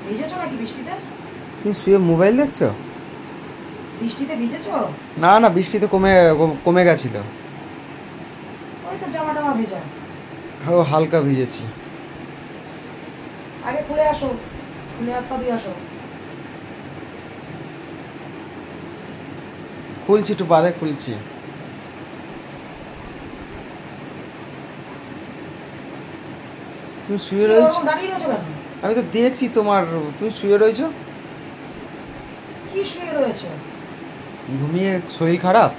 ভিজেছো নাকি বৃষ্টিতে? তুমি শুয়ে মোবাইল দেখছো? বৃষ্টিতে ভিজেছো? না না, বৃষ্টিতে কমে গেছিল। ওই তো জামা টামা ভেজা। ও হালকা ভিজেছি। আগে খুলে আসো, খুলে হাত পা ধুয়ে আসো। খুলছি, একটু বাদে খুলছি। তুমি শুয়ে রয়েছো? দাঁড়িয়ে রয়েছো কেন? আমি তো দেখছি তোমার, তুমি শুয়ে রয়েছো। কি শুয়ে রয়েছো? ঘুমিয়ে শরীর খারাপ?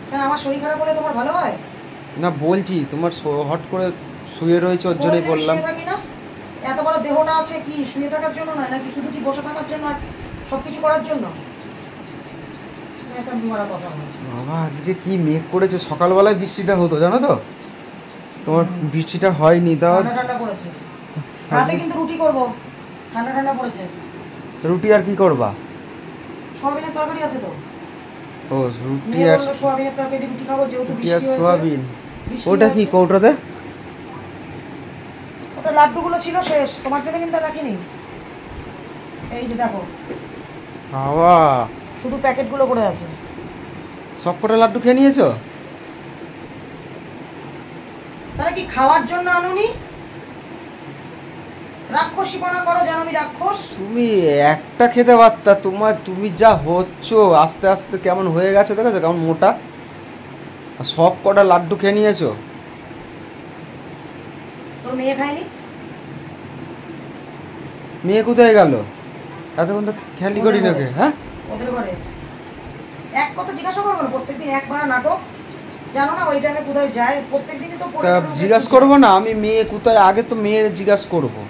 কেন আমার শরীর খারাপ হলে তোমার ভালো হয়? না বলছি তোমার হট করে শুয়ে রয়েছে, ওর জন্যই বললাম। এত বড় দেহটা আছে কি শুয়ে থাকার জন্য নয়, নাকি শুধু কি বসে থাকার জন্য আর সবকিছু করার জন্য? বাবা আজকে কি মেঘ করেছে, সকালবেলায় বৃষ্টিটা হতো জানো তো, তোমার বৃষ্টিটা হয়নি। তাও ঠান্ডা পড়েছে। রাতে কিন্তু রুটি করব, ঠান্ডা পড়েছে। রুটি আর কি করবা? সোয়াবিনের তরকারি আছে তো। ও রুটি আর সোয়াবিনের তরকারি রুটি খাবো যেহেতু বৃষ্টি হয়েছে। সোয়াবিন ওটা কি কৌটোতে? ওটা লাড্ডুগুলো ছিল শেষ, তোমার জন্য কিন্তু রাখিনি। এই যে দেখো বাবা, শুধু প্যাকেটগুলো করে আছে। সব কটা লাড্ডু খেয়ে নিয়েছো? তাহলে কি খাওয়ার জন্য আনুনি? রাক্ষসীপনা করো যেন আমি রাক্ষস। তুমি একটা খেতে পারতা। তুমি যা হচ্ছ আস্তে আস্তে কেমন হয়ে গেছে দেখেছো, কেমন মোটা। সব কটা লাড্ডু খেয়ে নিয়েছো। তোর মেয়ে খায়নি? মেয়ে কোথায় গেল? এতক্ষণ তো খেয়ালি করি নাকি? হ্যাঁ ওদের ঘরে। এক কথা জিজ্ঞাসা করবো না? প্রত্যেকদিন একবার নাটক, জানো না ওই টাইমে কোথায় যায়? প্রত্যেকদিনই তো জিজ্ঞাসা করবো না আমি মেয়ে কোথায়, আগে তো মেয়ের জিজ্ঞাসা করবো।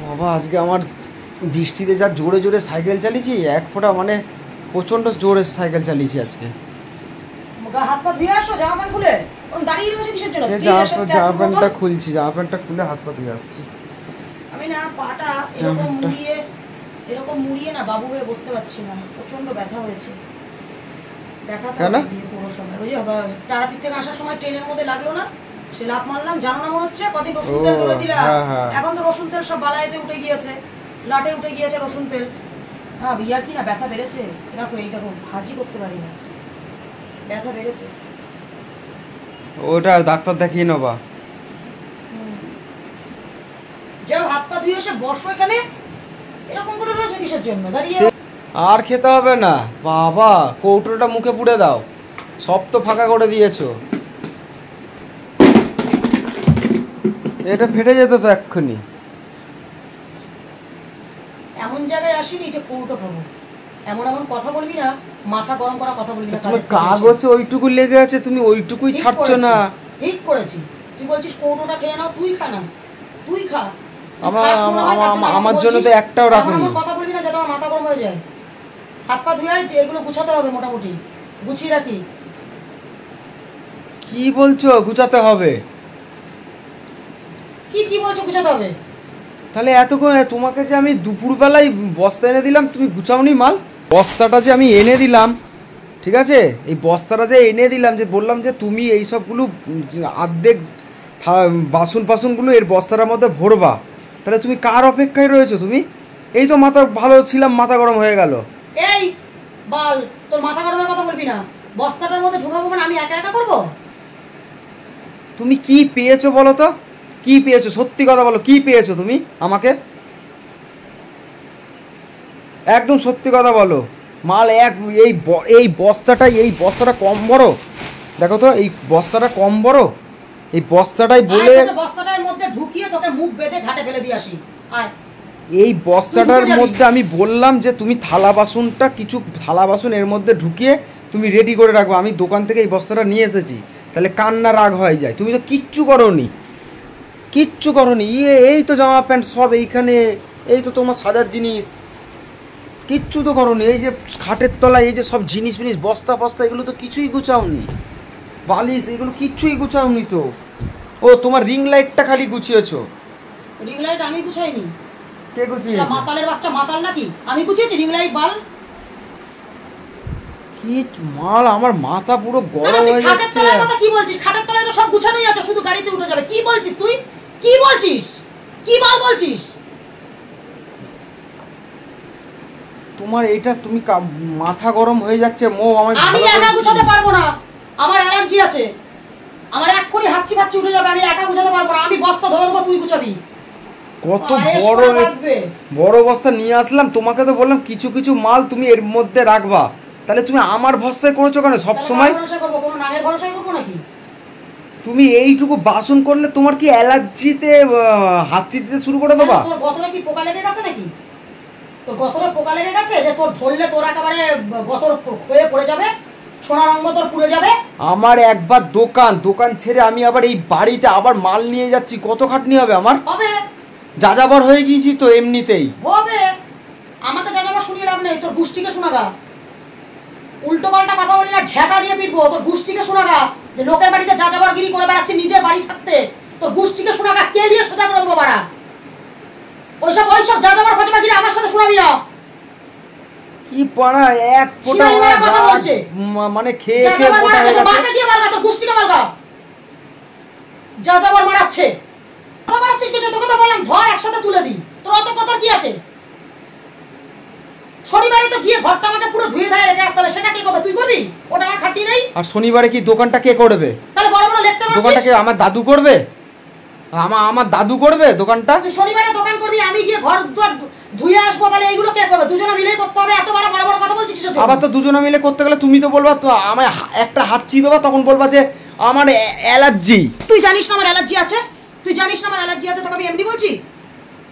বাবা আজকে আমার বৃষ্টিতে যা জোরে জোরে সাইকেল চালিয়েছি, এক ফোঁটা মানে প্রচণ্ড জোরে সাইকেল চালিয়েছি আজকে। হাত পা ধুয়ে আসো, জামা প্যান্ট খুলে দাঁড়িয়ে রয়েছে কিসের জন্য? জামা প্যান্টটা খুলছি, জামা প্যান্টটা খুলে হাত পা ধুয়ে আসছি। আমি না পাটা এরকম মুড়িয়ে না বাবু হয়ে বসতে পারছি না, প্রচন্ড ব্যথা হয়েছে। ব্যথা কেন? পুরো সময় ওই যে তারাপীঠ থেকে আসার সময় ট্রেনের মধ্যে লাগলো না, সে লাফ মারলাম, জানো না মনে হচ্ছে? কদিন রসুন তেল বলে দিলাম, এখন তো রসুন তেল সব বালাইতে উঠে গিয়েছে, লাটে উঠে গিয়েছে রসুন তেল। হ্যাঁ বিয়ার কি না ব্যথা বেড়েছে। দেখো এই দেখো ভাজি করতে পারি না, ব্যথা বেড়েছে। ওটা ডাক্তার দেখিয়ে নেবা। যাও হাত পা ধুয়ে এসে বসো এখানে, এরকম করে রয়েছে কিসের জন্য দাঁড়িয়ে? আর খেতে হবে না বাবা, কৌটোটা মুখে পুড়ে দাও, সব তো ফাঁকা করে দিয়েছো। এটা ফেটে যেত তো এক্ষুনি। এমন জায়গায় আসিনি যে কৌটো খাবো, এমন এমন কথা বলবি না, মাথা গরম করা কথা বলবি না। তোমার কাগজে ওইটুকু লেগে আছে, তুমি ওইটুকুই ছাড়ছো না। ঠিক করেছি, তুই বলছিস কৌটোটা খেয়ে নাও, তুই খা না, তুই খা। আমার জন্য তো একটাও রাখুনি। কথা বলবি না যাতে আমার মাথা গরম হয়ে যায়। হাত পা ধুয়ে যে এগুলো গুছাতে হবে, মোটামুটি গুছিয়ে রাখি। কি বলছো গুছাতে হবে? কি বলছো গুছাতে হবে? তাহলে এতক্ষণ তোমাকে যে আমি দুপুরবেলায় বস্তা এনে দিলাম, তুমি গুছাওনি মাল? বস্তাটা যে আমি এনে দিলাম, ঠিক আছে, এই বস্তাটা যে এনে দিলাম, যে বললাম যে তুমি এই সবগুলো অর্ধেক বাসনগুলো এর বস্তাটার মধ্যে ভরবা, তাহলে তুমি কার অপেক্ষায় রয়েছো? তুমি এই তো মাথা ভালো ছিলাম, মাথা গরম হয়ে গেল। এই বল, তোর মাথা গরমের কথা বলবি না। বস্তাটার মধ্যে ঢুকাবো মানে আমি একা একা করবো? তুমি কি পেয়েছো বলো তো, কি পেয়েছো? সত্যি কথা বলো, কি পেয়েছো তুমি আমাকে? একদম সত্যি কথা বলো। মাল এই বস্তাটা কম বড়, দেখো তো এই বস্তাটা কম বড়, এই বস্তাটাই বলে বস্তাটার মধ্যে ঢুকিয়ে তোকে মুখ বেঁধে ঘাটে ফেলে দিয়ে আসি। আয় এই বস্তাটার মধ্যে আমি বললাম যে তুমি কিছু থালা বাসন এর মধ্যে ঢুকিয়ে তুমি রেডি করে রাখবো। আমি দোকান থেকে এই বস্তাটা নিয়ে এসেছি, তাহলে কান্না রাগ হয়ে যায়। তুমি তো কিচ্ছু করোনি। এই তো জামা প্যান্ট সব এইখানে, এই তো তোমার সাজার জিনিস, কিচ্ছু তো করোনি। এই যে খাটের তলায় এই যে সব জিনিস বস্তা এগুলো তো কিছুই গুছাওনি। বালিশ এগুলো কিচ্ছুই গুছাওনি তো। ও তোমার রিং লাইটটা খালি গুছিয়েছো। রিং লাইট আমি গুছাইনি। কে গুছিয়েছে? মাতালের বাচ্চা মাতাল নাকি? আমি গুছিয়েছি রিং লাইট বাল? কি মাল, আমার মাথা পুরো না, গরম তুই হয়ে খাটের যাচ্ছে। তলার কথা কি বলছিস? খাটের তলায় তো সব গুছানোই আছে, শুধু গাড়িতে উঠে যাবে। কি বলছিস তুই? কি বলছিস? কি বলছিস? তোমার এটা তুমি মাথা গরম হয়ে যাচ্ছে মো। আমি একা গুছাতে পারবো না, আমার অ্যালার্জি আছে। আমার এক্ষুনি হাঁচি ফাচ্ছি উঠে যাবে, আমি একা গুছাতে পারবো না। আমি বস্তা ধরে দেবো, তুই গুছাবি। কত বড় বস্তা নিয়ে আসলাম, তোমাকে তো বললাম কিছু কিছু মাল তুমি এর মধ্যে রাখবা, তাহলে তুমি আমার ভরসায় করেছো কেন সব সময়? তুমি এইটুকু বাসন করলে তোমার কি অ্যালার্জিতে হাঁচি দিতে শুরু করে দেবা? তোর গতরে কি পোকা লেগে গেছে নাকি? তোর গতরে পোকা লেগে গেছে যে তোর ধরলে তোর একেবারে গতর হয়ে পড়ে যাবে, সোনার অঙ্গ তোর পুড়ে যাবে? আমার একবার দোকান ছেড়ে আমি আবার এই বাড়িতে আবার মাল নিয়ে যাচ্ছি, কত খাটনি হবে আমার। হবে, যাযাবর হয়ে গিয়েছি তো এমনিতেই। হবে, আমাকে যাযাবর শুনিয়ে লাভ নেই, তোর গুষ্টিকে শোনাগা। উল্টো পাল্টা কথা বলি না, ঝেঁটা দিয়ে পিটবো। তোর গুষ্টিকে শোনাগা যে লোকের বাড়িতে যাযাবরগিরি করে বেড়াচ্ছে নিজের বাড়ি থাকতে। তোর গুষ্টিকে শোনাগা, কে দিয়ে সোজা করে দেবো বাড়া। ওইসব যাযাবর ফাজাবরগিরি আমার সাথে শোনাবি না। কি পাড়া এক ফোঁটা মানে খেয়ে খেয়ে মোটা হয়ে গেছে। মাকে দিয়ে মারগা, তোর গুষ্টিকে মারগা। যাযাবর মারাচ্ছে, কথা মারাচ্ছিস কিছু? তোকে তো বললাম ধর একসাথে তুলে দিই। তোর অত কথা কি আছে? শনিবারে তো গিয়ে ঘরটা আমাকে পুরো ধুয়ে ধায়ে রেখে আসতে হবে, সেটা কি করবে? তুই করবি? ওটা আমার খাটি নেই। আর শনিবারে কি দোকানটা কে করবে? তাহলে বড় বড় লেকচার মারছিস। দোকানটা কে আমার দাদু করবে? আমার দাদু করবে দোকানটা? তুই শনিবারে দোকান করবি, আমি গিয়ে ঘর ধুয়ে আসবো, তাহলে এইগুলো কে করবে? দুজনে মিলেই করতে হবে। এত বড় বড় কথা বলছিস কিসের জন্য? আবার তো দুজনে মিলে করতে গেলে তুমি তো বলবা তো আমায় একটা হাঁচি দেবা, তখন বলবা যে আমার অ্যালার্জি। তুই জানিস না আমার অ্যালার্জি আছে? তুই জানিস না আমার অ্যালার্জি আছে? তোকে আমি এমনি বলছি?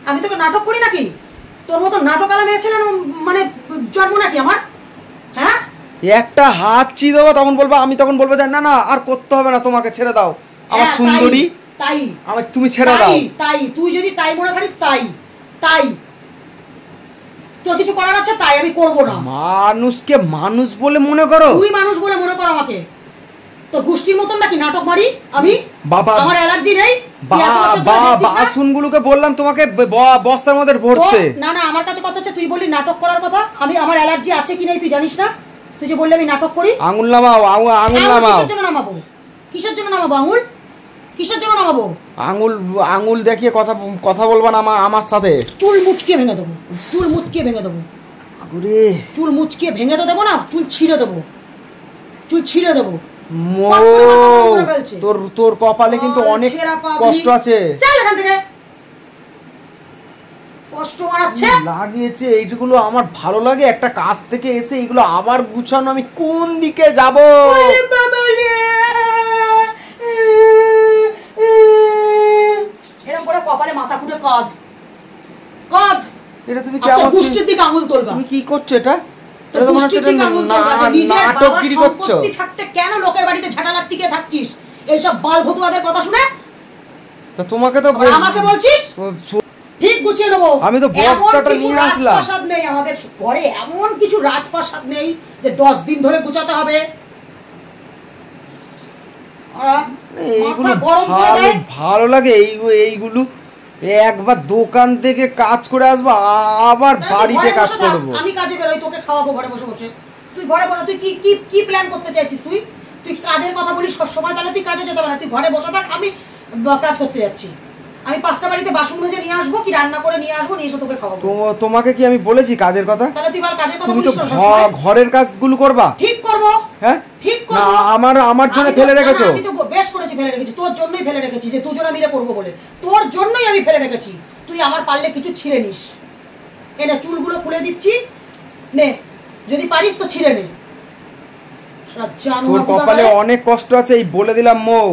আমি তোকে নাটক করি নাকি? তোর মতো নাটক আলা মেয়ে ছিলেন মানে জন্ম নাকি আমার? হ্যাঁ, একটা হাঁচি দেবা তখন বলবা, আমি তখন বলবো যে না না আর করতে হবে না, তোমাকে ছেড়ে দাও আমার সুন্দরী। তাই আমার তুমি ছেড়ে দাও। তাই তুই যদি তাই মনে করিস, তাই তোর কিছু করার আছে, তাই আমি করব না। মানুষকে মানুষ বলে মনে করো? তুই মানুষ বলে মনে কর আমাকে? তোর গোষ্ঠীর মতন নাকি নাটক মারি আমি? বাবা আমার অ্যালার্জি নেই। বাসনগুলোকে বললাম তোমাকে বস্তার মধ্যে ভরতে। না না, আমার কাছে কথা হচ্ছে, তুই বললি নাটক করার কথা। আমি আমার অ্যালার্জি আছে কি নাই তুই জানিস না? তুই যে বললি আমি নাটক করি। আঙুল নামাও, আঙুল নামাও। কিসের জন্য নামাবো? কিসের জন্য নামাবো আঙুল? কিসের জন্য নামাবো? আঙুল দেখিয়ে কথা বলবা না আমার সাথে। চুল মুচকিয়ে ভেঙে দেবো, চুল মুচকিয়ে ভেঙে দেবো। চুল মুচকিয়ে ভেঙে তো দেবো না, চুল ছিঁড়ে দেবো, চুল ছিঁড়ে দেবো। তোর কপালে কিন্তু অনেক কষ্ট আছে। চল এখান থেকে। কষ্ট মারাচ্ছে লাগিয়েছে এইগুলো আমার ভালো লাগে। একটা কাজ থেকে এসে এগুলো আবার গুছানো, আমি কোন দিকে যাব? এরকম করে কপালে মাথা ফুটে কাঁদ কাঁদ। এটা তুমি কেমন গোষ্ঠীর দিকে আঙুল তোলবা? তুমি কি করছো এটা? নাটকগিরি করছো। থাকতে কেন লোকের বাড়িতে ঝাঁটালার দিকে থাকছিস? এইসব বালভতুয়াদের কথা শুনে তা তোমাকে তো আমাকে বলছিস ঠিক গুছিয়ে নেবো। আমি তো বস্তাটা নিয়ে আসলাম। রাজপ্রাসাদ নেই আমাদের ঘরে, এমন কিছু রাজপ্রাসাদ নেই যে 10 দিন ধরে গুছাতে হবে। এইগুলো ভালো লাগে এইগুলো। একবার দোকান থেকে কাজ করে আসবো, আবার বাড়িতে কাজ করবো। আমি কাজে বেরোই, তোকে খাওয়াবো ঘরে বসে বসে। তুই ঘরে বসে তুই কি কি কি প্ল্যান করতে চাইছিস? তুই কাজের কথা বলিস সব সময়, তাহলে তুই কাজে যেতে হবে না। তুই ঘরে বসে থাক, আমি কাজ করতে যাচ্ছি। আমি 5টা বাড়িতে বাসন মেজে নিয়ে আসবো, কি রান্না করে নিয়ে আসবো, নিয়ে এসে তোকে খাওয়াবো। তোমাকে কি আমি বলেছি কাজের কথা? তাহলে তুই বল কাজের কথা। তুমি তো ঘরের কাজগুলো করবা। ঠিক করবো, হ্যাঁ ঠিক করবো। আমার জন্য ফেলে রেখেছো? আমি তো বেশ করেছি, ফেলে রেখেছি। তোর জন্যই ফেলে রেখেছি, যে দুজনে মিলে করবো বলে। তোর জন্যই আমি ফেলে রেখেছি। তুই আমার পারলে কিছু ছিঁড়ে নিস। এনে চুলগুলো খুলে দিচ্ছি, নে যদি পারিস তো ছিঁড়ে নে। তোর কপালে অনেক কষ্ট আছে, এই বলে দিলাম মৌ।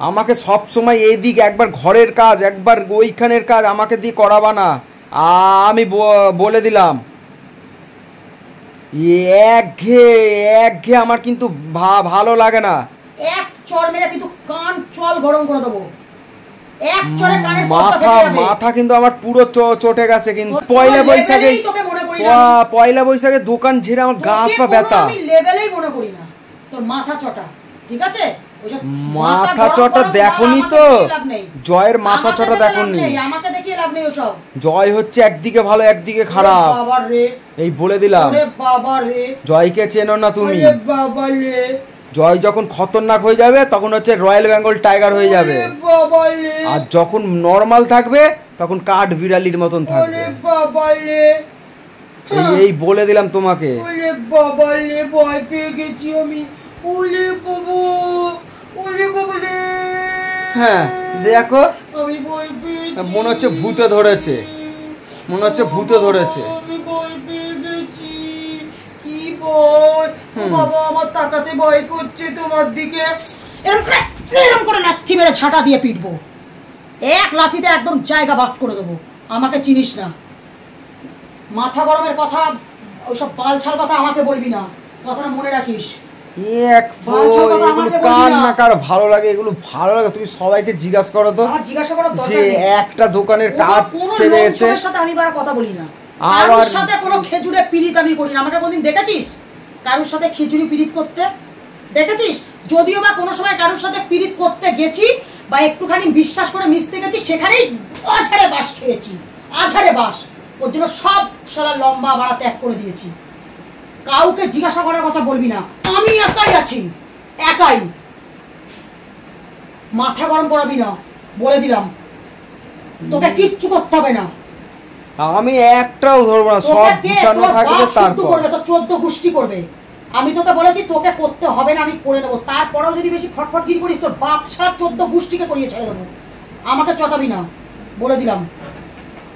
আমাকে সব সময় এইদিক একবার ঘরের কাজ একবার ওইখানের কাজ আমাকে দিয়ে করাবা না, আমি বলে দিলাম। একঘেয়ে আমার কিন্তু ভালো লাগে না। এক চড় মেরে কিন্তু কান চল গরম করে দেবো। এক চড়ে কানের মাথা কিন্তু আমার পুরো চটে গেছে। কিন্তু পয়লা বৈশাখে দোকান ঝেড়ে আমার গা হাত পা ব্যথা। আমি লেভেলেই মনে করি না তোর মাথা চটা, ঠিক আছে? ওইসব মাথা গরম চটা গরম দেখোনি আমাকে তো দেখিয়ে লাভ নেই। জয়ের মাথা আমাকে চটা দেখে লাভ দেখোনি নেই, আমাকে দেখিয়ে লাভ নেই ওসব। জয় হচ্ছে একদিকে ভালো একদিকে খারাপ, ওরে বাবা রে, এই বলে দিলাম। ওরে বাবা রে, জয়কে চেনো না তুমি, ওরে বাবা রে, জয় যখন খতরনাক হয়ে যাবে তখন হচ্ছে রয়্যাল বেঙ্গল টাইগার হয়ে যাবে, ওরে বাবা রে, আর যখন নর্মাল থাকবে তখন কাঠ বিড়ালির মতন থাকবে। ওরে বাবা রে, এই বলে দিলাম তোমাকে। ওরে বাবা রে, ভয় পেয়ে গেছি আমি। ওরে বাবা, ওরে বাবা রে। হ্যাঁ দেখো আমি ভয় পেয়েছি, মনে হচ্ছে ভূতে ধরেছে, মনে হচ্ছে ভূতে ধরেছে। আমি ভয় পেয়ে গেছি। কি ভয় বাবা, আমার তাকাতে ভয় করছে তোমার দিকে। এরকম করে লাথি মেরে ঝাঁটা দিয়ে পিটবো, এক লাথিতে একদম জায়গা বাস্ট করে দেবো। আমাকে চিনিস না, মাথা গরমের কথা, ওইসব বালছাল কথা আমাকে বলবি না, কথাটা মনে রাখিস। ভালো লাগে এগুলো, ভালো লাগে। তুমি সবাইকে জিজ্ঞাসা করো তো, জিজ্ঞাসা করার যে দরকার নেই। একটা দোকানের কাজ সেরে এসে সাথে আমি বারা কথা বলি না, আবার কারোর সাথে কোনো খেজুরে পিরিত আমি করি না। আমাকে কোনদিন দেখেছিস কারোর সাথে খেজুরি পিরিত করতে? দেখেছিস? যদিও বা কোনো সময় কারোর সাথে পিরিত করতে গেছি বা একটুখানি বিশ্বাস করে মিশতে গেছি, সেখানেই আঝাড়ে বাস খেয়েছি, আঝাড়ে বাস। ওর জন্য সব শালা লম্বা বাড়া ত্যাগ করে দিয়েছি। কাউকে জিজ্ঞাসা করার কথা বলবি না, আমি একাই আছি, একাই। মাথা গরম করাবি না, বলে দিলাম। তোকে কিচ্ছু করতে হবে না, আমি একটাও ধরবো না, সব গুছানো থাকবে। তারপর করবে তো 14 গোষ্ঠী করবে। আমি তোকে বলেছি তোকে করতে হবে না, আমি করে নেবো। তারপরেও যদি বেশি ফটফট গিরি করিস, তোর বাপ ছাড়া 14 গোষ্ঠীকে করিয়ে ছেড়ে দেবো। আমাকে চটাবি না, বলে দিলাম।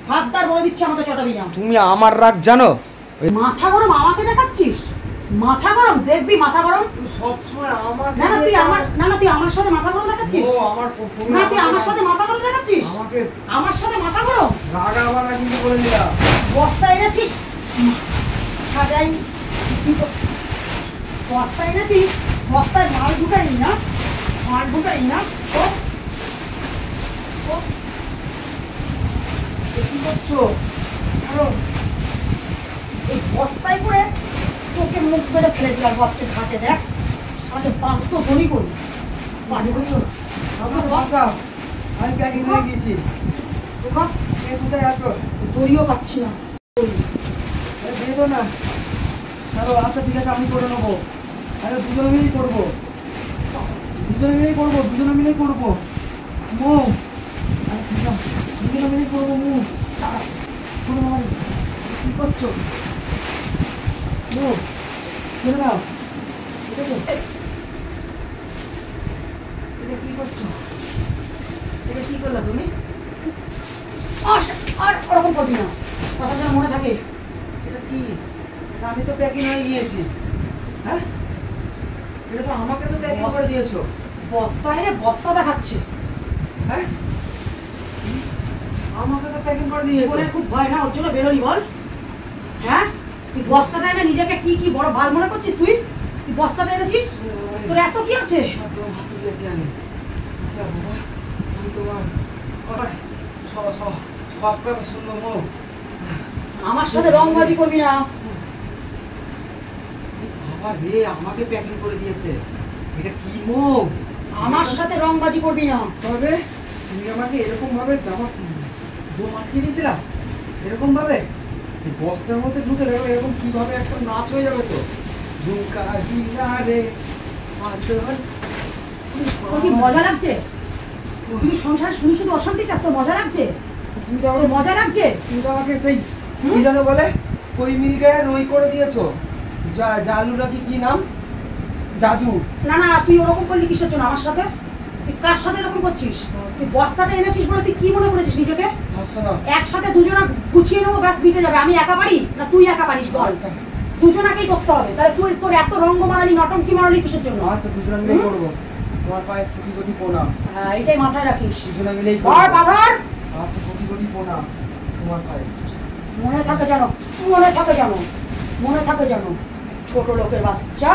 হাতদার বলে দিচ্ছি, আমাকে চটাবি না। তুমি আমার রাগ জানো? মাথা গরম আমাকে দেখাচ্ছিস? মাথা গরম দেখবি, মাথা গরম সব সময় আমাকে না, তুই আমার তুই আমার সাথে মাথা গরম দেখাচ্ছিস? ও আমার না, তুই আমার সাথে মাথা গরম দেখাচ্ছিস? আমাকে আমার সাথে মাথা গরম রাগ আবার না, কিন্তু বলে দিলাম। বস্তা এনেছিস সাজাই, বস্তা এনেছিস, বস্তায় মাল ঢুকাই না, মাল ঢুকাই না। কি করছো? এই বস্তায় করে তোকে মুখ বেড়ে ফেলে দিলাম আজকে ঘাটে। দেখ আমাকে বাধ্য ধনী করি, বাড়ি করছো। আমি প্যাকিং হয়ে গিয়েছি, কোথায় আছো? দড়িও পাচ্ছি না, বেরো না। আচ্ছা ঠিক আছে, আমি করে নেবো। আরে দুজনে মিলেই করবো, দুজনে মিলেই করবো, দুজনে মিলেই করবো। মো আরে ঠিক আছে, দুজনে মিলেই করবো। মো কি করছো? মো ছেড়ে দাও। ঠিক আছে, এটা কি করছো? এটা কি করলা তুমি? আর ওরকম করবি না, কথা যেন মনে থাকে। এটা কি? আমি তো প্যাকিং হয়ে গিয়েছি। হ্যাঁ, এটা তো আমাকে তো প্যাকিং করে দিয়েছো। বস্তা এনে বস্তা দেখাচ্ছে। হ্যাঁ, আমাকে তো প্যাকিং করে দিয়েছো। জীবনের খুব ভয় না, ওর জন্য বেরোলি বল? হ্যাঁ, তুই বস্তাটা এনে নিজেকে কি কি বড় ভাল মনে করছিস? তুই বস্তাটা এনেছিস, তোর এত কি আছে? আমি আচ্ছা বাবা, আমি তোমার সব কথা শুনবো। মো আমার সাথে রংবাজি করবি না। বাবা রে, আমাকে প্যাকিং করে দিয়েছে। এটা কি মো? আমার সাথে রংবাজি করবি না। তবে তুমি আমাকে এরকম ভাবে জামা দম আটকে দিয়েছিলা, এরকম ভাবে বস্তার মধ্যে ঢুকে দেখো, এরকম কিভাবে একটা নাচ হয়ে যাবে তো। তোর কি মজা লাগছে? তুই সংসারে শুধু শুধু অশান্তি চাস, তোর মজা লাগছে? তুমি তো আমাকে মজা লাগছে? তুমি তো আমাকে সেই কি জানো বলে, কই মিলকে রই করে দিয়েছো। জালু নাকি কি নাম, জাদু। না না, তুই ওরকম করলি কিসের জন্য আমার সাথে? তুই কার সাথে এরকম করছিস? তুই বস্তাটা এনেছিস বলে তুই কি মনে করেছিস নিজেকে? একসাথে দুজনা গুছিয়ে নেবো, ব্যাস মিটে যাবে। আমি একা পারি না, তুই একা পারিস বল? দুজনাকেই করতে হবে। তাহলে তুই তোর এত রঙ্গ মারালি, নটঙ্কি মারালি কিসের জন্য? আচ্ছা, দুজনা মিলে করবো। তোমার পায়ে কোটি কোটি প্রণাম। হ্যাঁ, এটাই মাথায় রাখিস। দুজনা মিলেই আর বাধার আচ্ছা, কোটি কোটি প্রণাম তোমার পায়ে। মনে থাকে জানো, মনে থাকে জানো, মনে থাকে জানো, ছোট লোকের বাচ্চা।